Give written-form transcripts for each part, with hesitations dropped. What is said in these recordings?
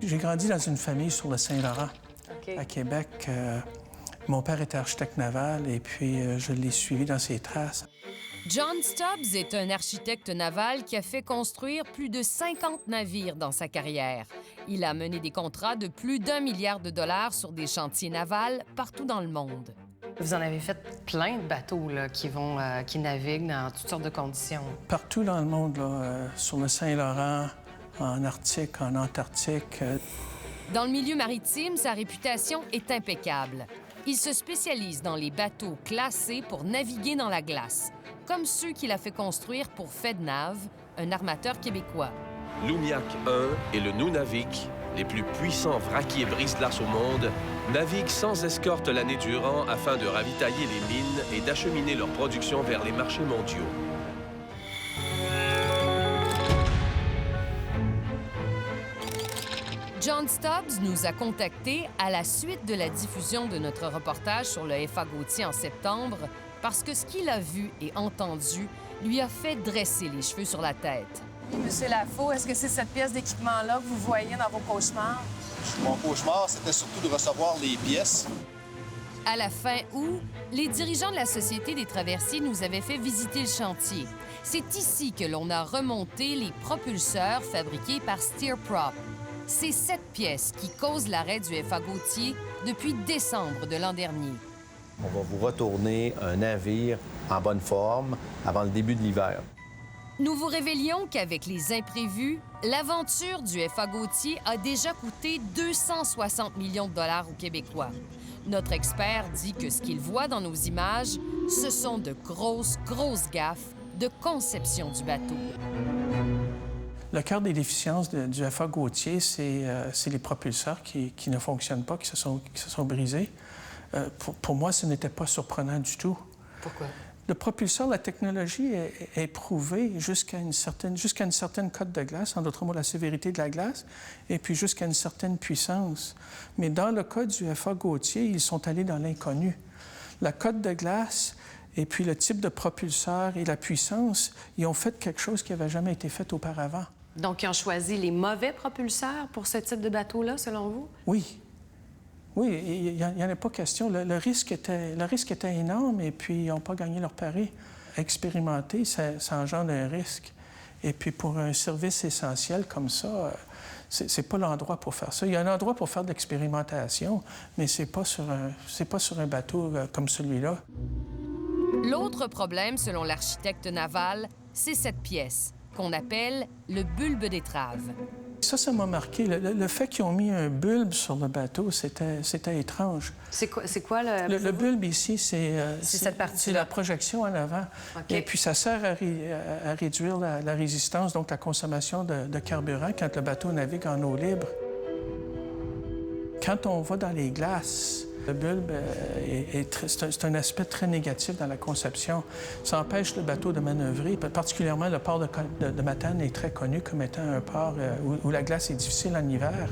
J'ai grandi dans une famille sur le Saint-Laurent, à Québec. Mon père était architecte naval et puis je l'ai suivi dans ses traces. John Stubbs est un architecte naval qui a fait construire plus de 50 navires dans sa carrière. Il a mené des contrats de plus d'1 milliard de dollars sur des chantiers navals partout dans le monde. Vous en avez fait plein de bateaux là, qui naviguent dans toutes sortes de conditions. Partout dans le monde, là, sur le Saint-Laurent, en Arctique, en Antarctique. Dans le milieu maritime, sa réputation est impeccable. Il se spécialise dans les bateaux classés pour naviguer dans la glace, comme ceux qu'il a fait construire pour FedNav, un armateur québécois. L'Oumiac 1 et le Nunavik, les plus puissants vraquiers brise-glace au monde, naviguent sans escorte l'année durant afin de ravitailler les mines et d'acheminer leur production vers les marchés mondiaux. John Stubbs nous a contactés à la suite de la diffusion de notre reportage sur le FA Gauthier en septembre parce que ce qu'il a vu et entendu lui a fait dresser les cheveux sur la tête. Monsieur Lafaux, est-ce que c'est cette pièce d'équipement-là que vous voyez dans vos cauchemars? Mon cauchemar, c'était surtout de recevoir les pièces. À la fin août, les dirigeants de la Société des traversiers nous avaient fait visiter le chantier. C'est ici que l'on a remonté les propulseurs fabriqués par Steerprop. C'est cette pièce qui cause l'arrêt du FA Gauthier depuis décembre de l'an dernier. On va vous retourner un navire en bonne forme avant le début de l'hiver. Nous vous révélions qu'avec les imprévus, l'aventure du FA Gauthier a déjà coûté 260 millions de dollars aux Québécois. Notre expert dit que ce qu'il voit dans nos images, ce sont de grosses gaffes de conception du bateau. Le cœur des déficiences du FA Gauthier, c'est les propulseurs qui ne fonctionnent pas, qui se sont brisés. Pour moi, ce n'était pas surprenant du tout. Pourquoi? Le propulseur, la technologie est prouvée jusqu'à une certaine cote de glace, en d'autres mots, la sévérité de la glace, et puis jusqu'à une certaine puissance. Mais dans le cas du FA Gauthier, ils sont allés dans l'inconnu. La cote de glace et puis le type de propulseur et la puissance, ils ont fait quelque chose qui n'avait jamais été fait auparavant. Donc, ils ont choisi les mauvais propulseurs pour ce type de bateau-là, selon vous? Oui. Oui, il n'y en a pas question. Le risque était énorme et puis ils n'ont pas gagné leur pari. Expérimenter, ça engendre un risque. Et puis pour un service essentiel comme ça, c'est pas l'endroit pour faire ça. Il y a un endroit pour faire de l'expérimentation, mais c'est pas sur un bateau comme celui-là. L'autre problème, selon l'architecte naval, c'est cette pièce, qu'on appelle le bulbe d'étrave. Ça m'a marqué. Le fait qu'ils ont mis un bulbe sur le bateau, c'était étrange. C'est quoi le... Le bulbe ici, c'est cette partie-là. C'est la projection en avant. Okay. Et puis ça sert à réduire la résistance, donc la consommation de carburant quand le bateau navigue en eau libre. Quand on va dans les glaces, le bulbe, c'est un aspect très négatif dans la conception. Ça empêche le bateau de manœuvrer. Particulièrement, le port de Matane est très connu comme étant un port où la glace est difficile en hiver.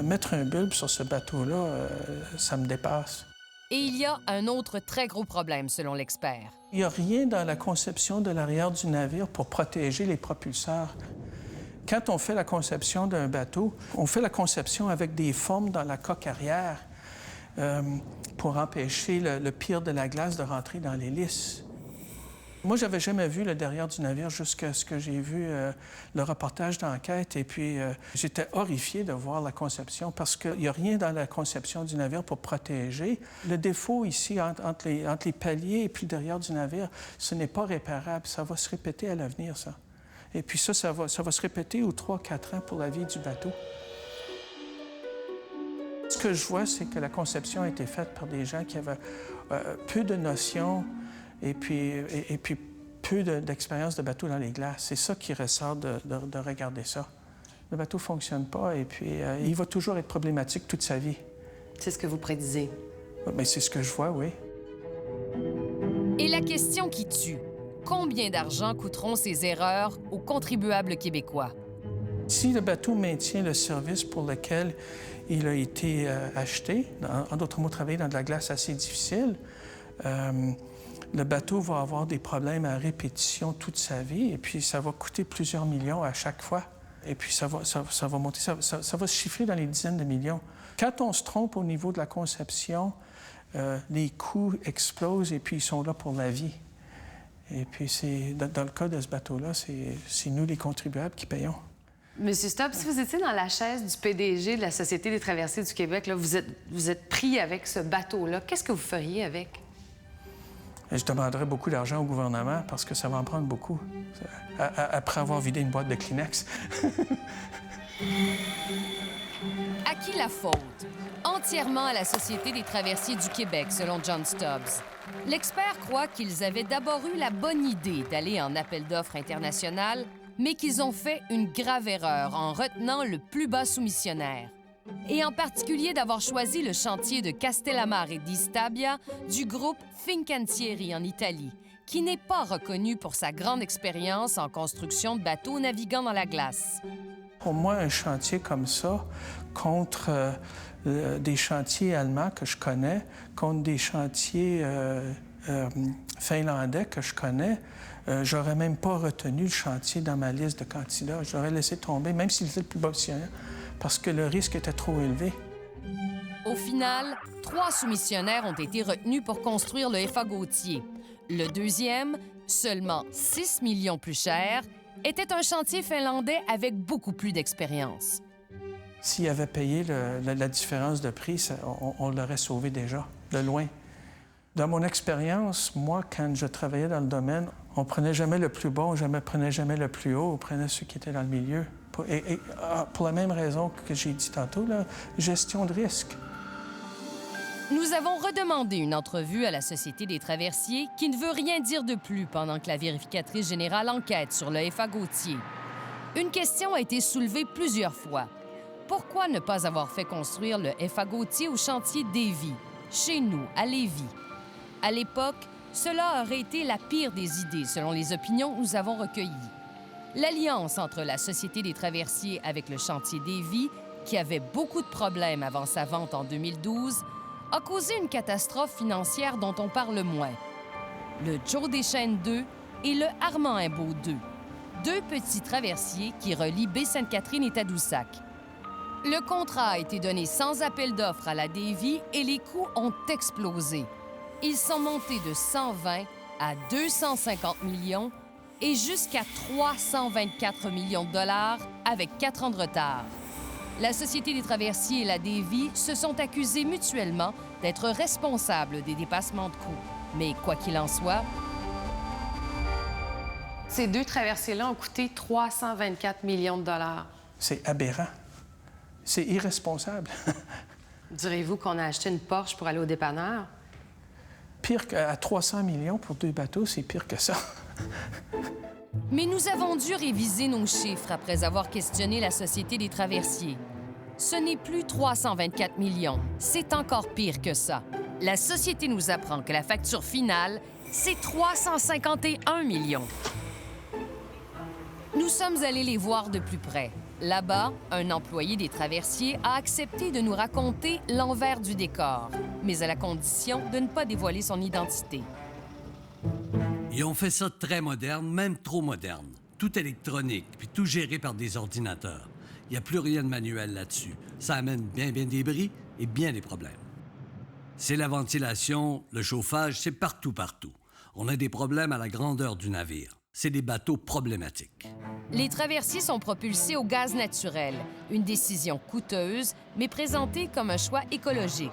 Mettre un bulbe sur ce bateau-là, ça me dépasse. Et il y a un autre très gros problème, selon l'expert. Il n'y a rien dans la conception de l'arrière du navire pour protéger les propulseurs. Quand on fait la conception d'un bateau, on fait la conception avec des formes dans la coque arrière. Pour empêcher le pire de la glace de rentrer dans l'hélice. Moi, j'avais jamais vu le derrière du navire jusqu'à ce que j'ai vu le reportage d'enquête. Et puis, j'étais horrifié de voir la conception parce qu'il n'y a rien dans la conception du navire pour protéger. Le défaut ici, entre les paliers et puis le derrière du navire, ce n'est pas réparable. Ça va se répéter à l'avenir, ça. Et puis ça va se répéter aux 3-4 ans pour la vie du bateau. Ce que je vois, c'est que la conception a été faite par des gens qui avaient peu de notions et puis peu d'expérience de bateau dans les glaces. C'est ça qui ressort de regarder ça. Le bateau ne fonctionne pas et puis il va toujours être problématique toute sa vie. C'est ce que vous prédisez? Bien, c'est ce que je vois, oui. Et la question qui tue, combien d'argent coûteront ces erreurs aux contribuables québécois? Si le bateau maintient le service pour lequel il a été acheté, en d'autres mots, travailler dans de la glace assez difficile, le bateau va avoir des problèmes à répétition toute sa vie et puis ça va coûter plusieurs millions à chaque fois. Et puis ça va monter, ça va se chiffrer dans les dizaines de millions. Quand on se trompe au niveau de la conception, les coûts explosent et puis ils sont là pour la vie. Et puis dans le cas de ce bateau-là, c'est nous, les contribuables, qui payons. Monsieur Stubbs, si vous étiez dans la chaise du PDG de la Société des traversiers du Québec, là, vous êtes pris avec ce bateau-là, qu'est-ce que vous feriez avec? Je demanderais beaucoup d'argent au gouvernement parce que ça va en prendre beaucoup, après avoir vidé une boîte de Kleenex. À qui la faute? Entièrement à la Société des traversiers du Québec, selon John Stubbs. L'expert croit qu'ils avaient d'abord eu la bonne idée d'aller en appel d'offres international, mais qu'ils ont fait une grave erreur en retenant le plus bas soumissionnaire. Et en particulier d'avoir choisi le chantier de Castellammare di Stabia du groupe Fincantieri en Italie, qui n'est pas reconnu pour sa grande expérience en construction de bateaux naviguant dans la glace. Pour moi, un chantier comme ça, contre des chantiers allemands que je connais, contre des chantiers finlandais que je connais, j'aurais même pas retenu le chantier dans ma liste de candidats. J'aurais laissé tomber, même s'il était le plus bas soumissionnaire, parce que le risque était trop élevé. Au final, 3 soumissionnaires ont été retenus pour construire le FA Gauthier. Le deuxième, seulement 6 millions plus cher, était un chantier finlandais avec beaucoup plus d'expérience. S'il avait payé la différence de prix, on l'aurait sauvé déjà, de loin. Dans mon expérience, moi, quand je travaillais dans le domaine, on prenait jamais le plus bas, on prenait jamais le plus haut, on prenait ceux qui étaient dans le milieu. Pour la même raison que j'ai dit tantôt, la gestion de risque. Nous avons redemandé une entrevue à la Société des traversiers qui ne veut rien dire de plus pendant que la vérificatrice générale enquête sur le FA Gauthier. Une question a été soulevée plusieurs fois. Pourquoi ne pas avoir fait construire le FA Gauthier au chantier Davy, chez nous, à Lévis? À l'époque, cela aurait été la pire des idées, selon les opinions que nous avons recueillies. L'alliance entre la Société des traversiers avec le chantier Davy, qui avait beaucoup de problèmes avant sa vente en 2012, a causé une catastrophe financière dont on parle moins. Le Joe Deschênes 2 et le Armand Imbaud 2, 2 petits traversiers qui relient Baie-Sainte-Catherine et Tadoussac. Le contrat a été donné sans appel d'offres à la Davy et les coûts ont explosé. Ils sont montés de 120 à 250 millions et jusqu'à 324 millions de dollars avec 4 ans de retard. La Société des traversiers et la Davy se sont accusés mutuellement d'être responsables des dépassements de coûts. Mais quoi qu'il en soit... Ces 2 traversiers-là ont coûté 324 millions de dollars. C'est aberrant. C'est irresponsable. Direz-vous qu'on a acheté une Porsche pour aller au dépanneur? Pire qu'à 300 millions pour 2 bateaux, c'est pire que ça. Mais nous avons dû réviser nos chiffres après avoir questionné la Société des traversiers. Ce n'est plus 324 millions, c'est encore pire que ça. La Société nous apprend que la facture finale, c'est 351 millions. Nous sommes allés les voir de plus près. Là-bas, un employé des traversiers a accepté de nous raconter l'envers du décor, mais à la condition de ne pas dévoiler son identité. Ils ont fait ça très moderne, même trop moderne. Tout électronique, puis tout géré par des ordinateurs. Il n'y a plus rien de manuel là-dessus. Ça amène bien des bris et bien des problèmes. C'est la ventilation, le chauffage, c'est partout. On a des problèmes à la grandeur du navire. C'est des bateaux problématiques. Les traversiers sont propulsés au gaz naturel, une décision coûteuse, mais présentée comme un choix écologique.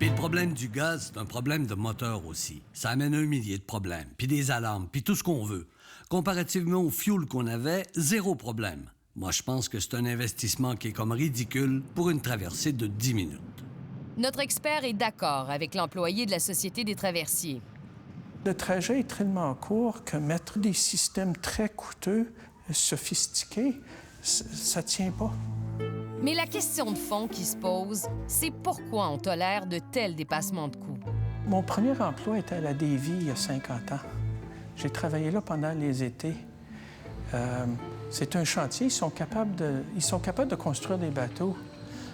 Puis le problème du gaz, c'est un problème de moteur aussi. Ça amène 1 millier de problèmes, puis des alarmes, puis tout ce qu'on veut. Comparativement au fuel qu'on avait, 0 problème. Moi, je pense que c'est un investissement qui est comme ridicule pour une traversée de 10 minutes. Notre expert est d'accord avec l'employé de la Société des traversiers. Le trajet est tellement court que mettre des systèmes très coûteux, sophistiqués, ça tient pas. Mais la question de fond qui se pose, c'est pourquoi on tolère de tels dépassements de coûts. Mon premier emploi était à la Davy il y a 50 ans. J'ai travaillé là pendant les étés. C'est un chantier, ils sont capables de construire des bateaux.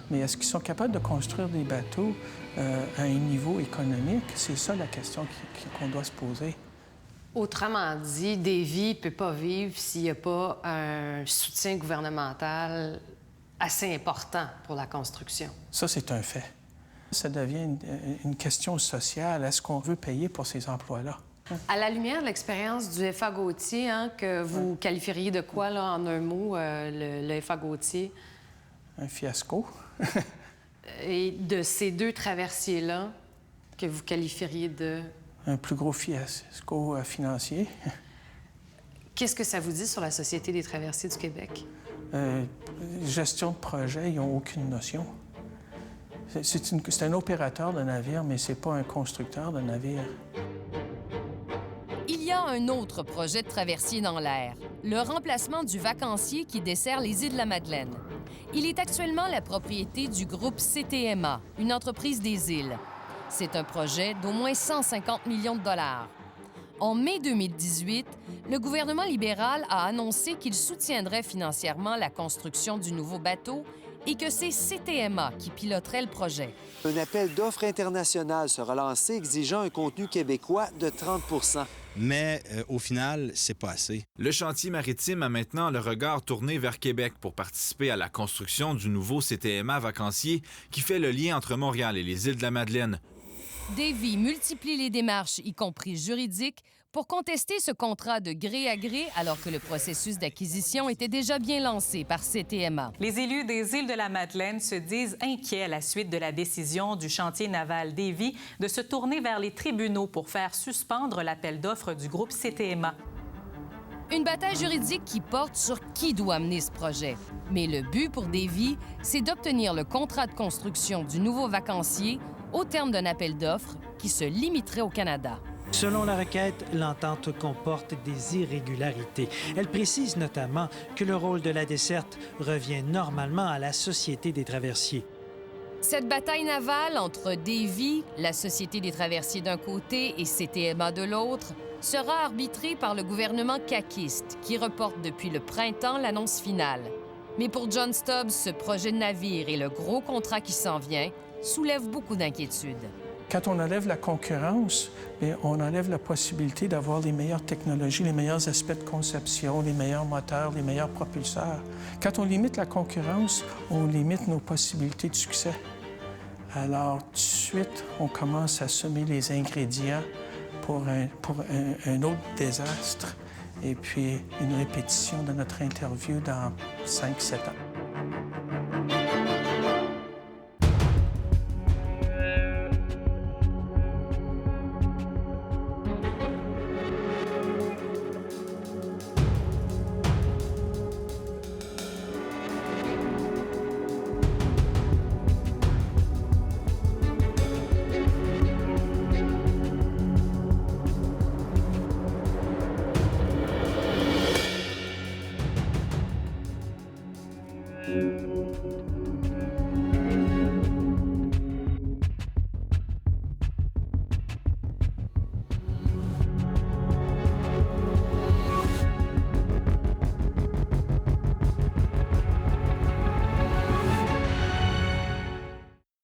Mais est-ce qu'ils sont capables de construire des bateaux à un niveau économique? C'est ça la question qu'on doit se poser. Autrement dit, Davie ne peut pas vivre s'il n'y a pas un soutien gouvernemental assez important pour la construction. Ça, c'est un fait. Ça devient une question sociale. Est-ce qu'on veut payer pour ces emplois-là? À la lumière de l'expérience du FA Gauthier, que vous qualifieriez de quoi, là, en un mot, le FA Gauthier? Un fiasco. Et de ces deux traversiers-là, que vous qualifieriez de... Un plus gros fiasco financier. Qu'est-ce que ça vous dit sur la Société des traversiers du Québec? Gestion de projet, ils n'ont aucune notion. C'est un opérateur de navire, mais c'est pas un constructeur de navire. Il y a un autre projet de traversier dans l'air, le remplacement du vacancier qui dessert les îles de la Madeleine. Il est actuellement la propriété du groupe CTMA, une entreprise des îles. C'est un projet d'au moins 150 millions de dollars. En mai 2018, le gouvernement libéral a annoncé qu'il soutiendrait financièrement la construction du nouveau bateau et que c'est CTMA qui piloterait le projet. Un appel d'offres international sera lancé exigeant un contenu québécois de 30 %. Mais au final, c'est pas assez. Le chantier maritime a maintenant le regard tourné vers Québec pour participer à la construction du nouveau CTMA vacancier qui fait le lien entre Montréal et les îles de la Madeleine. Davie multiplie les démarches, y compris juridiques, pour contester ce contrat de gré à gré alors que le processus d'acquisition était déjà bien lancé par CTMA. Les élus des îles de la Madeleine se disent inquiets à la suite de la décision du chantier naval Davie de se tourner vers les tribunaux pour faire suspendre l'appel d'offres du groupe CTMA. Une bataille juridique qui porte sur qui doit mener ce projet. Mais le but pour Davie, c'est d'obtenir le contrat de construction du nouveau vacancier au terme d'un appel d'offres qui se limiterait au Canada. Selon la requête, l'entente comporte des irrégularités. Elle précise notamment que le rôle de la desserte revient normalement à la Société des traversiers. Cette bataille navale entre Davie, la Société des traversiers d'un côté et CTMA de l'autre, sera arbitrée par le gouvernement caquiste qui reporte depuis le printemps l'annonce finale. Mais pour John Stubbs, ce projet de navire et le gros contrat qui s'en vient soulèvent beaucoup d'inquiétudes. Quand on enlève la concurrence, on enlève la possibilité d'avoir les meilleures technologies, les meilleurs aspects de conception, les meilleurs moteurs, les meilleurs propulseurs. Quand on limite la concurrence, on limite nos possibilités de succès. Alors, tout de suite, on commence à semer les ingrédients pour un autre désastre et puis une répétition de notre interview dans 5-7 ans.